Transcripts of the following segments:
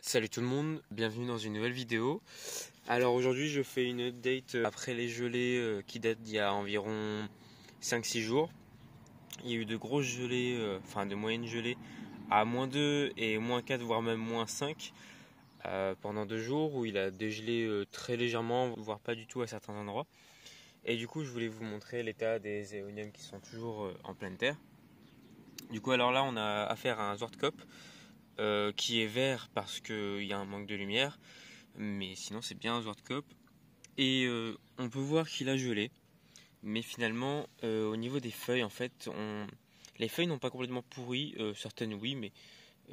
Salut tout le monde, bienvenue dans une nouvelle vidéo. Alors aujourd'hui je fais une update après les gelées qui datent d'il y a environ 5-6 jours. Il y a eu de grosses gelées, enfin de moyennes gelées à -2 et -4 voire même -5 pendant 2 jours où il a dégelé très légèrement voire pas du tout à certains endroits. Et du coup je voulais vous montrer l'état des éoliennes qui sont toujours en pleine terre. Du coup alors là on a affaire à un Zwartkop. Qui est vert parce qu'il y a un manque de lumière, mais sinon c'est bien un Zwartkop. Et on peut voir qu'il a gelé, mais finalement au niveau des feuilles, en fait, les feuilles n'ont pas complètement pourri, certaines oui, mais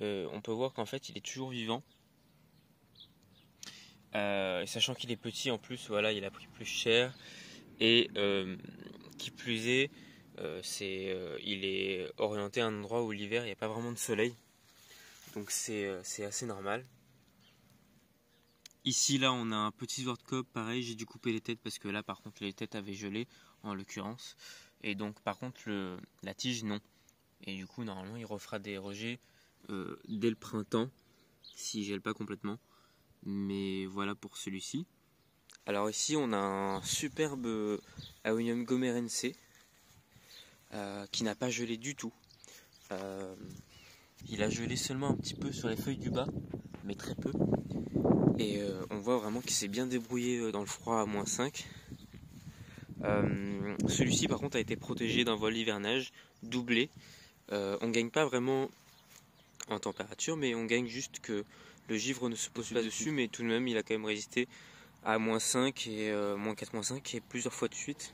on peut voir qu'en fait il est toujours vivant. Sachant qu'il est petit en plus, voilà, il a pris plus cher, et qui plus est, il est orienté à un endroit où l'hiver il n'y a pas vraiment de soleil. Donc c'est assez normal. Ici là on a un petit Zwartkop, pareil, j'ai dû couper les têtes parce que là par contre les têtes avaient gelé en l'occurrence. Et donc par contre la tige non. Et du coup normalement il refera des rejets dès le printemps s'il gèle pas complètement. Mais voilà pour celui-ci. Alors ici on a un superbe Aonium gomerense qui n'a pas gelé du tout. Il a gelé seulement un petit peu sur les feuilles du bas, mais très peu. Et on voit vraiment qu'il s'est bien débrouillé dans le froid à -5. Celui-ci par contre a été protégé d'un voile d'hivernage doublé. On gagne pas vraiment en température, mais on gagne juste que le givre ne se pose pas dessus, mais tout de même il a quand même résisté à -5 et -4, -5 et plusieurs fois de suite.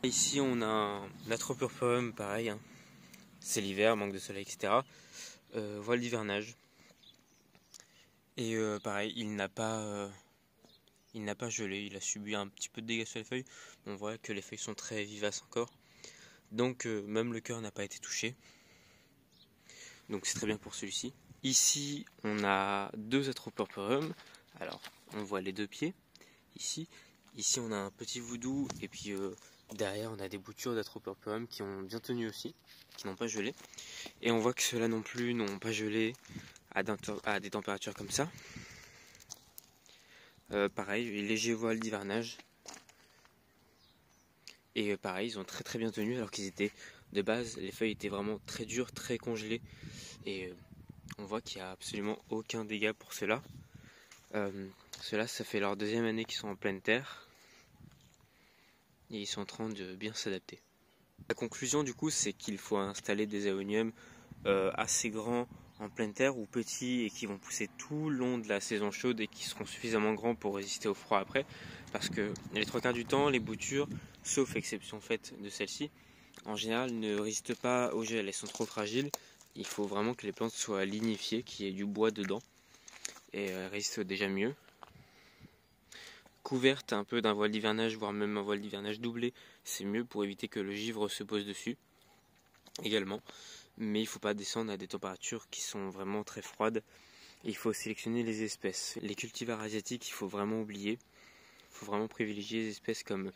Ici on a un Atropurpurum, pareil, hein. C'est l'hiver, manque de soleil, etc. Voile d'hivernage. Et pareil, il n'a pas gelé, il a subi un petit peu de dégâts sur les feuilles. On voit que les feuilles sont très vivaces encore. Donc même le cœur n'a pas été touché. Donc c'est très bien pour celui-ci. Ici, on a deux Atropurpurum. Alors, on voit les deux pieds. Ici on a un petit Voodoo. Et puis derrière, on a des boutures d'Atropurpurum qui ont bien tenu aussi, qui n'ont pas gelé. Et on voit que ceux-là non plus n'ont pas gelé à des températures comme ça. Pareil, léger voile d'hivernage. Et pareil, ils ont très bien tenu alors qu'ils étaient de base, les feuilles étaient vraiment très dures, très congelées. Et on voit qu'il n'y a absolument aucun dégât pour ceux-là. Ceux-là, ça fait leur deuxième année qu'ils sont en pleine terre. Et ils sont en train de bien s'adapter. La conclusion du coup, c'est qu'il faut installer des aéoniums assez grands en pleine terre ou petits et qui vont pousser tout le long de la saison chaude et qui seront suffisamment grands pour résister au froid après, parce que les 3/4 du temps les boutures, sauf exception faite de celle-ci, en général ne résistent pas au gel, elles sont trop fragiles. Il faut vraiment que les plantes soient lignifiées, qu'il y ait du bois dedans, et elles résistent déjà mieux. Couverte un peu d'un voile d'hivernage, voire même un voile d'hivernage doublé, c'est mieux pour éviter que le givre se pose dessus également. Mais il ne faut pas descendre à des températures qui sont vraiment très froides. Et il faut sélectionner les espèces. Les cultivars asiatiques, il faut vraiment oublier. Il faut vraiment privilégier les espèces comme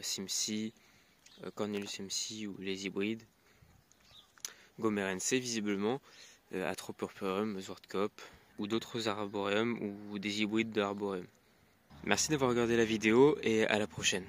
Simsi, Cornelius Simsi ou les hybrides. Gomerense visiblement, Atropurpurum, Zwartkop ou d'autres arboreums ou des hybrides d'arboreum. Merci d'avoir regardé la vidéo et à la prochaine.